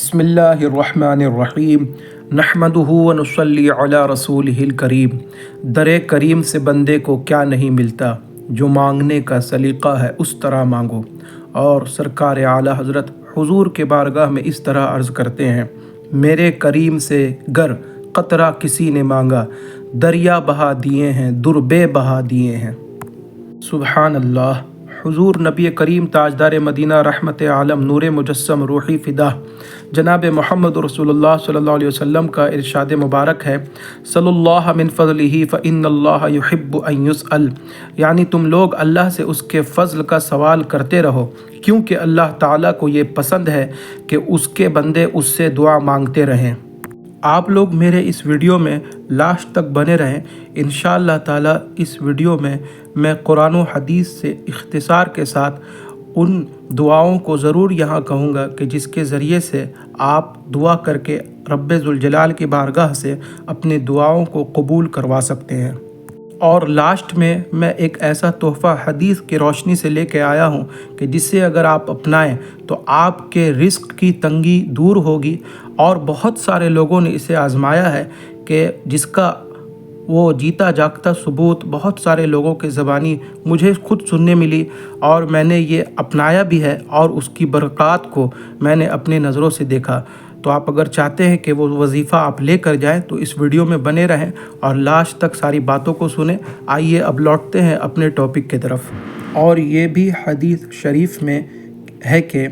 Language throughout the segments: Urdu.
بسم اللہ الرحمن الرحیم نحمدہ ونصلی علی رسولہ الکریم۔ در کریم سے بندے کو کیا نہیں ملتا، جو مانگنے کا سلیقہ ہے اس طرح مانگو۔ اور سرکار اعلیٰ حضرت حضور کے بارگاہ میں اس طرح عرض کرتے ہیں، میرے کریم سے گر قطرہ کسی نے مانگا، دریا بہا دیے ہیں، در بے بہا دیے ہیں۔ سبحان اللہ۔ حضور نبی کریم تاجدار مدینہ رحمت عالم نور مجسم روحی فدا جناب محمد رسول اللہ صلی اللہ علیہ وسلم کا ارشاد مبارک ہے، صلی اللہ من فضلہ فإن اللہ یحب ان یسأل، یعنی تم لوگ اللہ سے اس کے فضل کا سوال کرتے رہو، کیونکہ اللہ تعالیٰ کو یہ پسند ہے کہ اس کے بندے اس سے دعا مانگتے رہیں۔ آپ لوگ میرے اس ویڈیو میں لاسٹ تک بنے رہیں۔ انشاءاللہ تعالیٰ اس ویڈیو میں قرآن و حدیث سے اختصار کے ساتھ ان دعاؤں کو ضرور یہاں کہوں گا کہ جس کے ذریعے سے آپ دعا کر کے رب ذوالجلال کی بارگاہ سے اپنی دعاؤں کو قبول کروا سکتے ہیں۔ اور لاسٹ میں ایک ایسا تحفہ حدیث کی روشنی سے لے کے آیا ہوں کہ جسے اگر آپ اپنائیں تو آپ کے رزق کی تنگی دور ہوگی، اور بہت سارے لوگوں نے اسے آزمایا ہے کہ جس کا وہ جیتا جاگتا ثبوت بہت سارے لوگوں کے زبانی مجھے خود سننے ملی، اور میں نے یہ اپنایا بھی ہے اور اس کی برکات کو میں نے اپنے نظروں سے دیکھا۔ تو آپ اگر چاہتے ہیں کہ وہ وظیفہ آپ لے کر جائیں تو اس ویڈیو میں بنے رہیں اور لاسٹ تک ساری باتوں کو سنیں۔ آئیے اب لوٹتے ہیں اپنے ٹاپک کی طرف۔ اور یہ بھی حدیث شریف میں ہے کہ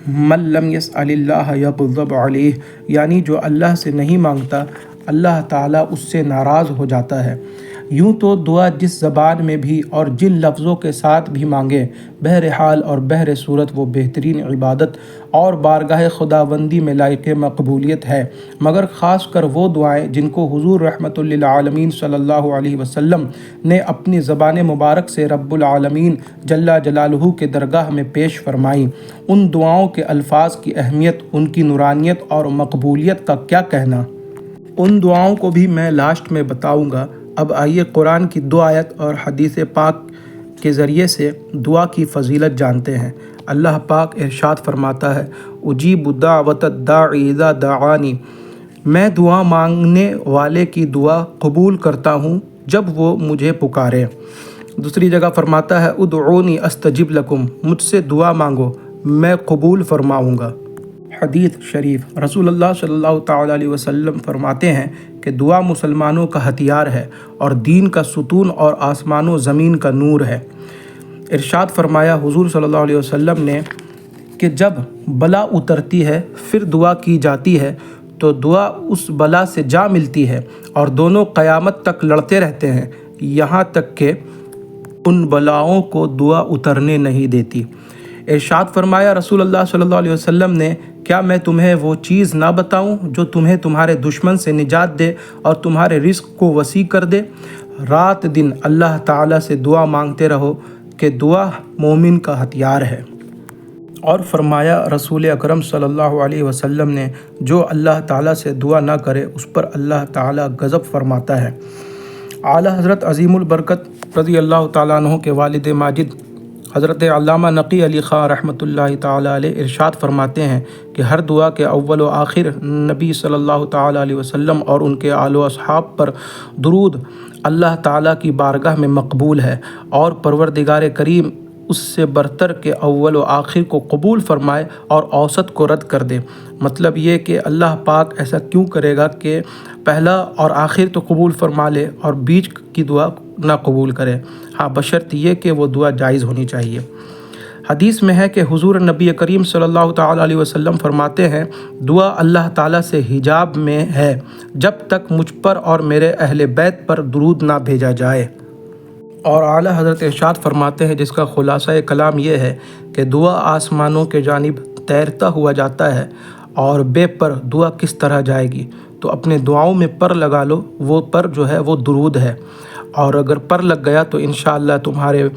من لم یسأل اللہ یغضب علیہ، یعنی جو اللہ سے نہیں مانگتا اللہ تعالیٰ اس سے ناراض ہو جاتا ہے۔ یوں تو دعا جس زبان میں بھی اور جن لفظوں کے ساتھ بھی مانگے، بہرحال اور بہر صورت وہ بہترین عبادت اور بارگاہ خداوندی میں لائق مقبولیت ہے، مگر خاص کر وہ دعائیں جن کو حضور رحمت للعالمین صلی اللہ علیہ وسلم نے اپنی زبان مبارک سے رب العالمین جل جلالہ کے درگاہ میں پیش فرمائیں۔ ان دعاؤں کے الفاظ کی اہمیت، ان کی نورانیت اور مقبولیت کا کیا کہنا۔ ان دعاؤں کو بھی میں لاسٹ میں بتاؤں گا۔ اب آئیے قرآن کی 2 آیت اور حدیث پاک کے ذریعے سے دعا کی فضیلت جانتے ہیں۔ اللہ پاک ارشاد فرماتا ہے، اجیب دعوت الداعی اذا دعانی، میں دعا مانگنے والے کی دعا قبول کرتا ہوں جب وہ مجھے پکارے۔ دوسری جگہ فرماتا ہے، ادعونی استجب لکم، مجھ سے دعا مانگو میں قبول فرماؤں گا۔ حدیث شریف رسول اللہ صلی اللہ تعالیٰ علیہ وسلم فرماتے ہیں کہ دعا مسلمانوں کا ہتھیار ہے اور دین کا ستون اور آسمان و زمین کا نور ہے۔ ارشاد فرمایا حضور صلی اللہ علیہ وسلم نے کہ جب بلا اترتی ہے پھر دعا کی جاتی ہے تو دعا اس بلا سے جا ملتی ہے، اور دونوں قیامت تک لڑتے رہتے ہیں یہاں تک کہ ان بلاؤں کو دعا اترنے نہیں دیتی۔ ارشاد فرمایا رسول اللہ صلی اللہ علیہ وسلم نے، کیا میں تمہیں وہ چیز نہ بتاؤں جو تمہیں تمہارے دشمن سے نجات دے اور تمہارے رزق کو وسیع کر دے۔ رات دن اللہ تعالیٰ سے دعا مانگتے رہو کہ دعا مومن کا ہتھیار ہے۔ اور فرمایا رسول اکرم صلی اللہ علیہ وسلم نے، جو اللہ تعالیٰ سے دعا نہ کرے اس پر اللہ تعالیٰ غضب فرماتا ہے۔ اعلیٰ حضرت عظیم البرکت رضی اللہ تعالیٰ عنہ کے والد ماجد حضرت علامہ نقی علی خاں رحمۃ اللہ تعالیٰ علیہ ارشاد فرماتے ہیں کہ ہر دعا کے اول و آخر نبی صلی اللہ تعالیٰ علیہ وسلم اور ان کے آل و اصحاب پر درود اللہ تعالیٰ کی بارگاہ میں مقبول ہے، اور پروردگار کریم اس سے برتر کے اول و آخر کو قبول فرمائے اور اوسط کو رد کر دے۔ مطلب یہ کہ اللہ پاک ایسا کیوں کرے گا کہ پہلا اور آخر تو قبول فرما لے اور بیچ کی دعا نہ قبول کرے؟ ہاں، بشرط یہ کہ وہ دعا جائز ہونی چاہیے۔ حدیث میں ہے کہ حضور نبی کریم صلی اللہ تعالیٰ علیہ وسلم فرماتے ہیں، دعا اللہ تعالیٰ سے حجاب میں ہے جب تک مجھ پر اور میرے اہل بیت پر درود نہ بھیجا جائے۔ اور اعلیٰ حضرت ارشاد فرماتے ہیں، جس کا خلاصہ کلام یہ ہے کہ دعا آسمانوں کے جانب تیرتا ہوا جاتا ہے، اور بے پر دعا کس طرح جائے گی؟ تو اپنے دعاؤں میں پر لگا لو، وہ پر جو ہے وہ درود ہے، اور اگر پر لگ گیا تو انشاءاللہ تمہارے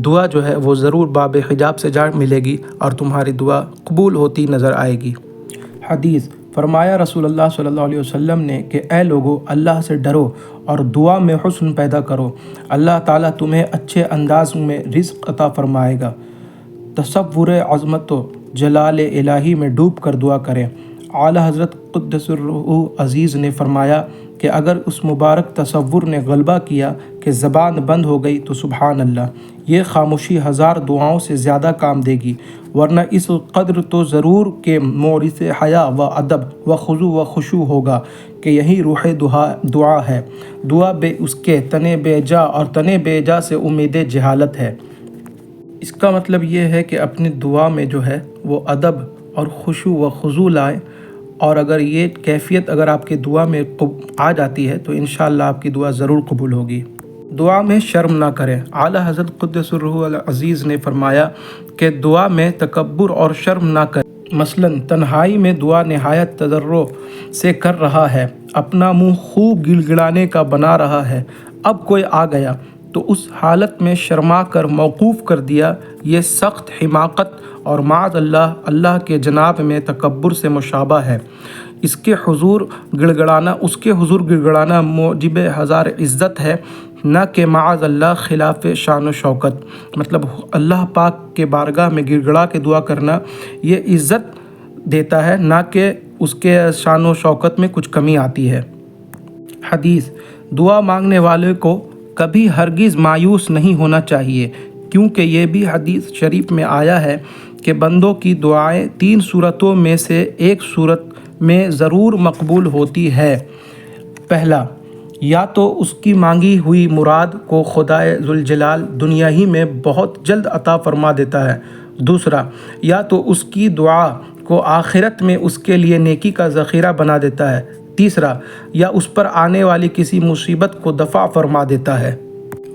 دعا جو ہے وہ ضرور باب حجاب سے جا ملے گی اور تمہاری دعا قبول ہوتی نظر آئے گی۔ حدیث فرمایا رسول اللہ صلی اللہ علیہ وسلم نے کہ اے لوگو، اللہ سے ڈرو اور دعا میں حسن پیدا کرو، اللہ تعالیٰ تمہیں اچھے انداز میں رزق عطا فرمائے گا۔ تصور عظمت و جلال الہی میں ڈوب کر دعا کریں۔ اعلیٰ حضرت قدس الروح عزیز نے فرمایا کہ اگر اس مبارک تصور نے غلبہ کیا کہ زبان بند ہو گئی تو سبحان اللہ، یہ خاموشی 1000 دعاؤں سے زیادہ کام دے گی، ورنہ اس قدر تو ضرور کہ مورث حیا و ادب و خضوع و خشوع ہوگا کہ یہی روح دعا ہے۔ دعا بے اس کے تنے بے جا اور تنے بے جا سے امید جہالت ہے۔ اس کا مطلب یہ ہے کہ اپنی دعا میں جو ہے وہ ادب اور خشوع و خضوع لائیں، اور اگر یہ کیفیت اگر آپ کی دعا میں آ جاتی ہے تو انشاءاللہ آپ کی دعا ضرور قبول ہوگی۔ دعا میں شرم نہ کریں۔ اعلیٰ حضرت قدس الروح العزیز نے فرمایا کہ دعا میں تکبر اور شرم نہ کریں۔ مثلاً تنہائی میں دعا نہایت تضرع سے کر رہا ہے، اپنا منہ خوب گڑگڑانے کا بنا رہا ہے، اب کوئی آ گیا تو اس حالت میں شرما کر موقوف کر دیا، یہ سخت حماقت اور معاذ اللہ اللہ کے جناب میں تکبر سے مشابہ ہے۔ اس کے حضور گڑگڑانا موجب 1000 عزت ہے، نہ کہ معاذ اللہ خلاف شان و شوکت۔ مطلب اللہ پاک کے بارگاہ میں گڑگڑا کے دعا کرنا یہ عزت دیتا ہے، نہ کہ اس کے شان و شوکت میں کچھ کمی آتی ہے۔ حدیث: دعا مانگنے والے کو کبھی ہرگز مایوس نہیں ہونا چاہیے، کیونکہ یہ بھی حدیث شریف میں آیا ہے کہ بندوں کی دعائیں 3 صورتوں میں سے ایک صورت میں ضرور مقبول ہوتی ہے۔ پہلا، یا تو اس کی مانگی ہوئی مراد کو خدائے ذوالجلال دنیا ہی میں بہت جلد عطا فرما دیتا ہے۔ دوسرا، یا تو اس کی دعا کو آخرت میں اس کے لیے نیکی کا ذخیرہ بنا دیتا ہے۔ تیسرا، یا اس پر آنے والی کسی مصیبت کو دفع فرما دیتا ہے۔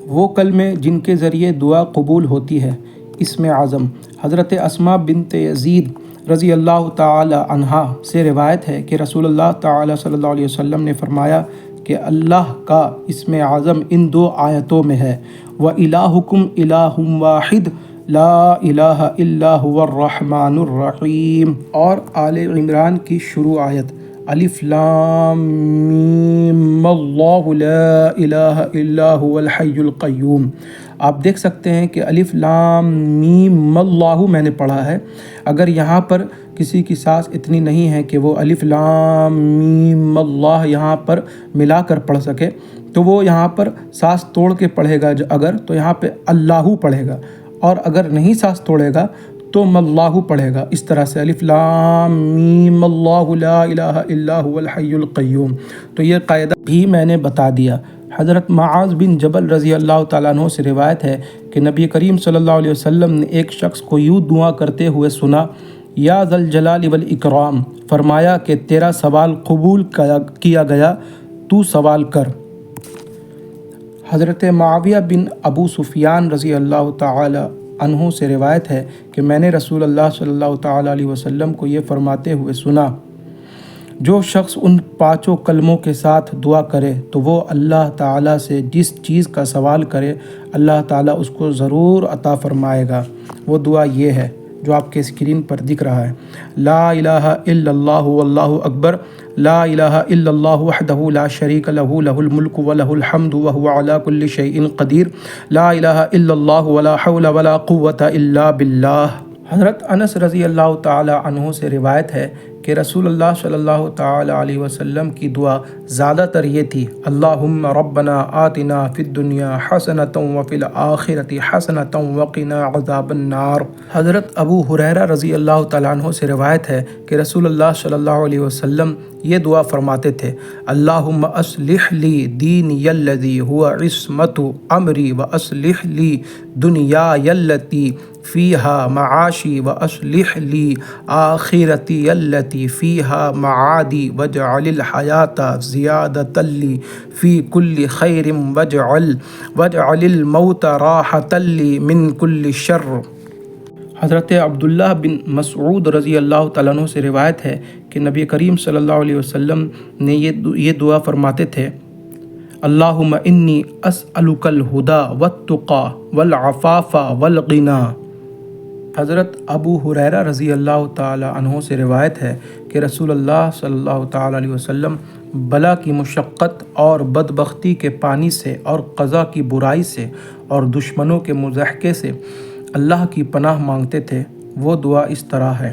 وہ کلمے جن کے ذریعے دعا قبول ہوتی ہے۔ اسم اعظم: حضرت اسماء بنت یزید رضی اللہ تعالی عنہا سے روایت ہے کہ رسول اللہ تعالی صلی اللہ علیہ وسلم نے فرمایا کہ اللہ کا اسم اعظم ان 2 آیتوں میں ہے: وَإِلَٰهُكُمْ إِلَٰهٌ وَاحِدٌ لَا إِلَٰهَ إِلَّا هُوَ الرَّحْمَٰنُ الرَّحِيمُ۔ اور آل عمران کی شروع آیت: الف لام میم اللہ لا الہ الا هو الحی القیوم۔ آپ دیکھ سکتے ہیں کہ الف لام میم اللہ میں نے پڑھا ہے، اگر یہاں پر کسی کی سانس اتنی نہیں ہے کہ وہ الف لام میم اللہ یہاں پر ملا کر پڑھ سکے تو وہ یہاں پر سانس توڑ کے پڑھے گا، اگر تو یہاں پہ اللہ پڑھے گا، اور اگر نہیں سانس توڑے گا تو اللہ پڑھے گا۔ اس طرح سے الف لام میم اللہ لا الہ الا هو الحی القیوم۔ تو یہ قاعدہ بھی میں نے بتا دیا۔ حضرت معاذ بن جبل رضی اللہ تعالیٰ عنہ سے روایت ہے کہ نبی کریم صلی اللہ علیہ وسلم نے ایک شخص کو یوں دعا کرتے ہوئے سنا: یا ذا الجلال والاکرام، فرمایا کہ تیرا سوال قبول کیا گیا، تو سوال کر۔ حضرت معاویہ بن ابو سفیان رضی اللہ تعالی عنہ سے روایت ہے کہ میں نے رسول اللہ صلی اللہ تعالی علیہ وسلم کو یہ فرماتے ہوئے سنا: جو شخص ان 5 کلموں کے ساتھ دعا کرے تو وہ اللہ تعالیٰ سے جس چیز کا سوال کرے اللہ تعالیٰ اس کو ضرور عطا فرمائے گا۔ وہ دعا یہ ہے جو آپ کے اسکرین پر دکھ رہا ہے: لا الہ الا اللہ واللہ اکبر، لا الہ الا اللہ وحدہ لا شریک لہ، لہ الملک ولہ الحمد وہو علی کل شیء قدیر، لا الہ الا اللہ ولا حول ولا قوة الا باللہ۔ حضرت انس رضی اللہ تعالی عنہ سے روایت ہے کہ رسول اللہ صلی اللہ تعالی علیہ وسلم کی دعا زیادہ تر یہ تھی: اللہم ربنا آتنا فی الدنیا حسنۃ وفی الآخرۃ حسنۃ وقنا عذاب النار۔ حضرت ابو ہریرہ رضی اللہ تعالیٰ عنہ سے روایت ہے کہ رسول اللہ صلی اللہ علیہ وسلم یہ دعا فرماتے تھے: اللہم اصلح لی دینی الذی هو عصمت امری واصلح لی دنیای التی فیہا معاشی واصلح لی آخرتی التی فیہا معادی واجعل الحیاۃ زیادۃ لی فی کل خیر واجعل الموت راحۃ لی من کل شر۔ حضرت عبداللہ بن مسعود رضی اللہ تعالیٰ عنہ سے روایت ہے کہ نبی کریم صلی اللہ علیہ وسلم نے یہ دعا فرماتے تھے: اللہم انی اسألک الہدی والتقی والعفاف والغنی۔ حضرت ابو ہریرہ رضی اللہ تعالی عنہ سے روایت ہے کہ رسول اللہ صلی اللہ تعالی علیہ وسلم بلا کی مشقت اور بدبختی کے پانی سے اور قضا کی برائی سے اور دشمنوں کے مضحکے سے اللہ کی پناہ مانگتے تھے۔ وہ دعا اس طرح ہے: